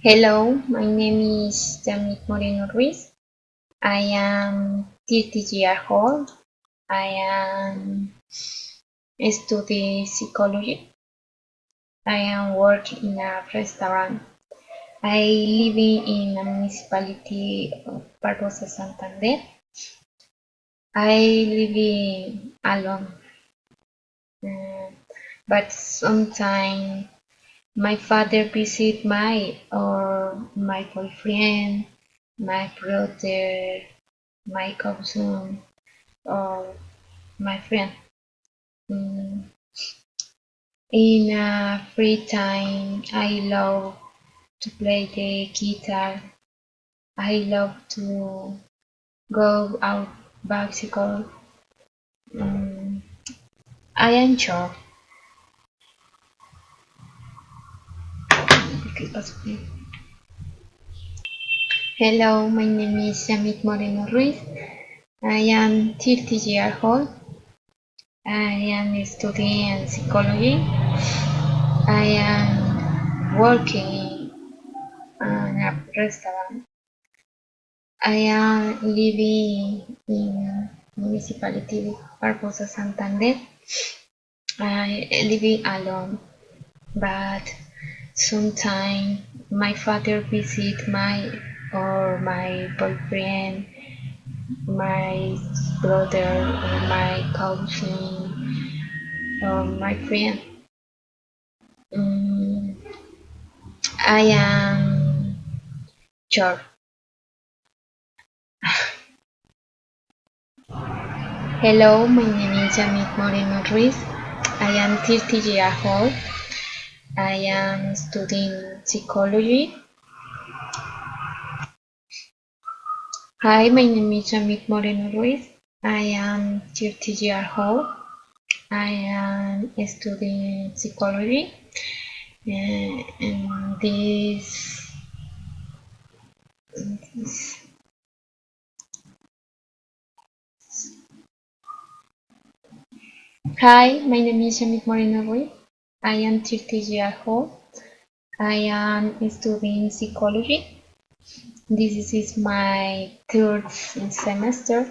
Hello, my name is Yamit Moreno Ruiz. I am 30 years old. I am studying psychology. I am working in a restaurant. I live in a municipality of Barbosa, Santander. I live alone, uh, but sometimes my father visit my boyfriend, my brother, my cousin, or my friend. Mm, In free time, I love to play the guitar. I love to go out bicycle. Mm, I enjoy. Hello, my name is Yamit Moreno Ruiz. I am 30 years old. I am studying psychology. I am working in a restaurant. I am living in municipality Barbosa, Santander. I living alone, but sometimes my father visit my boyfriend, my brother, or my cousin, or my friend. Mm, I am sure. Hello, my name is Yamit Moreno Ruiz. I am 30 years old. I am studying psychology. Hi, my name is Yamit Moreno Ruiz. I am 30 years old. I am studying psychology. And this Hi, my name is Yamit Moreno Ruiz. I am 30 years old. I am studying psychology. This is my third semester.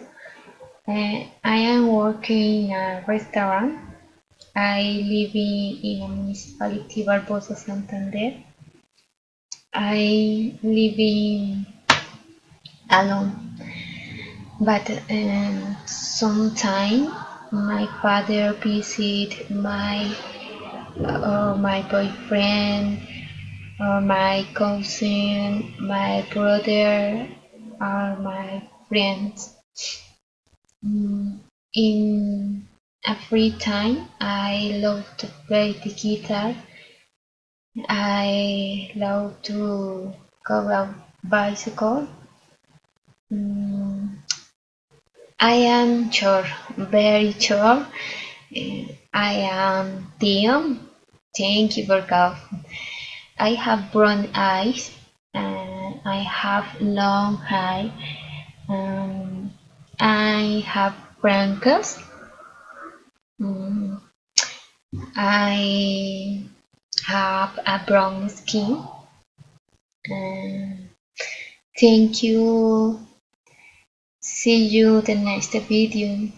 I am working in a restaurant. I live in a municipality Barbosa, Santander. I live alone, but sometime my father visit my boyfriend or my cousin, my brother, or my friends. In a free time, I love to play the guitar. I love to go out bicycle. Mm, I am sure, very sure. I am Tim. Thank you for God. I have brown eyes and I have long hair. Um, I have wrinkles. Mm, I have a brown skin. Um, Thank you. See you the next video.